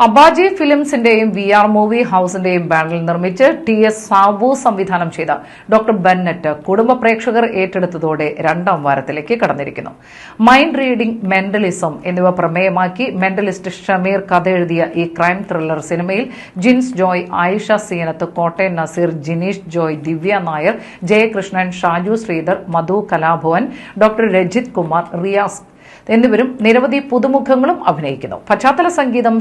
Abaji ഫിലിംസിന്റെയും VR movie ഹൌസിന്റെയും ബാനറിൽ നിർമ്മിച്ച് TS Sabu സംവിധാനം ചെയ്ത ഡോക്ടർ ബെന്നറ്റ് കുടുംബ പ്രേക്ഷകർ ഏറ്റെടുത്തതോടെ രണ്ടാം വാരത്തിലേക്ക് കടന്നിരിക്കുന്നു. മൈൻഡ് റീഡിംഗ്, മെന്റലിസം എന്നിവ പ്രമേയമാക്കി മെന്റലിസ്റ്റ് ഷമീർ കഥ എഴുതിയ ഈ ക്രൈം ത്രില്ലർ സിനിമയിൽ ജിൻസ് ജോയ്, ആയിഷ സീനത്ത്, കോട്ടയം നസീർ, ജിനീഷ് ജോയ്, ദിവ്യ നായർ, ജയകൃഷ്ണൻ, ഷാജു ശ്രീധർ, മധു കലാഭവൻ, ഡോക്ടർ രജിത് കുമാർ, റിയാസ് എന്നിവരും നിരവധി പുതുമുഖങ്ങളും അഭിനയിക്കുന്നു. പശ്ചാത്തല സംഗീതം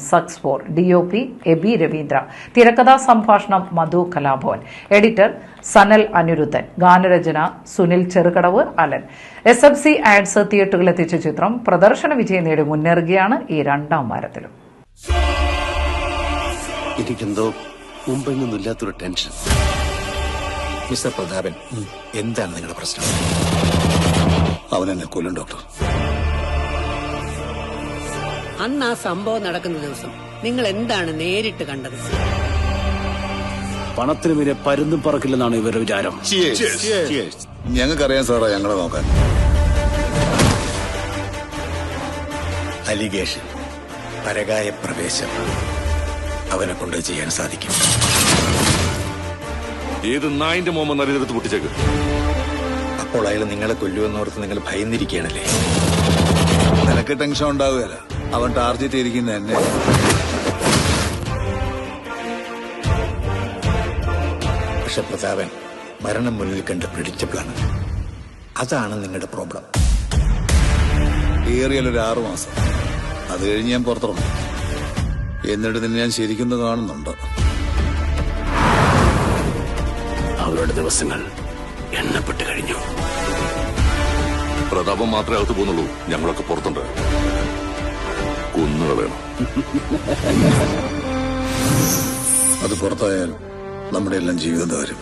സക്സ് ഫോർ, DOP എബി രവീന്ദ്ര, തിരക്കഥാ സംഭാഷണം മധു കലാഭവൻ, എഡിറ്റർ സനൽ അനിരുദ്ധൻ, ഗാനരചന Sunil Cherukadavu Alan. SFC ads തിയേറ്ററുകളിലെത്തിച്ച ചിത്രം പ്രദർശന വിജയം നേടി മുന്നേറുകയാണ് ഈ രണ്ടാം വാരത്തിലും. എനിക്കെന്തോ മുമ്പെങ്ങൊന്നുമില്ലാത്തൊരു ടെൻഷൻ. മിസ്റ്റർ പ്രതാപൻ, എന്താണ് നിങ്ങളുടെ പ്രശ്നം? അവനെന്നെ കൊല്ലും ഡോക്ടർ. അന്ന് ആ സംഭവം നടക്കുന്ന ദിവസം നിങ്ങൾ എന്താണ് നേരിട്ട് കണ്ടത്? പണത്തിന് വരെ പരുന്നും പറക്കില്ലെന്നാണ് ഇവരുടെ വിചാരം. ഞങ്ങൾക്കറിയാം സാറാ ഞങ്ങളെ നോക്കാൻ. അലിഗേഷൻ, പരകായ പ്രവേശം അവനെ കൊണ്ട് ചെയ്യാൻ സാധിക്കും. ഏത് നായിന്റെ മോമ നരിതെടുത്ത് പൊട്ടിച്ചേക്ക്. അപ്പോൾ അയാൾ നിങ്ങളെ കൊല്ലുമെന്നോർത്ത് നിങ്ങൾ ഭയന്നിരിക്കുകയാണല്ലേ? നിനക്ക് ടെൻഷൻ ഉണ്ടാവുകയല്ല, അവൻ ടാർഗറ്റ് ചെയ്തിരിക്കുന്ന എന്നെ. പക്ഷെ പ്രതാപൻ മരണം മുന്നിൽ കണ്ട് പ്രെഡിക്റ്റബിളാണ്. അതാണ് നിങ്ങളുടെ പ്രോബ്ലം. ഏറിയാലൊരു 6 മാസം, അത് കഴിഞ്ഞ് ഞാൻ പുറത്തിറങ്ങും. എന്നിട്ട് നിന്നെ ഞാൻ ശരിക്കും കാണുന്നുണ്ട്. അവരുടെ ദിവസങ്ങൾ എണ്ണപ്പെട്ട് കഴിഞ്ഞു. പ്രതാപം മാത്രമേ അകത്ത് പോകുന്നുള്ളൂ, ഞങ്ങളൊക്കെ പുറത്തുണ്ട്. കൊന്നുകളയണം. അത് പുറത്തായാൽ നമ്മുടെ എല്ലാം ജീവിതം വരും.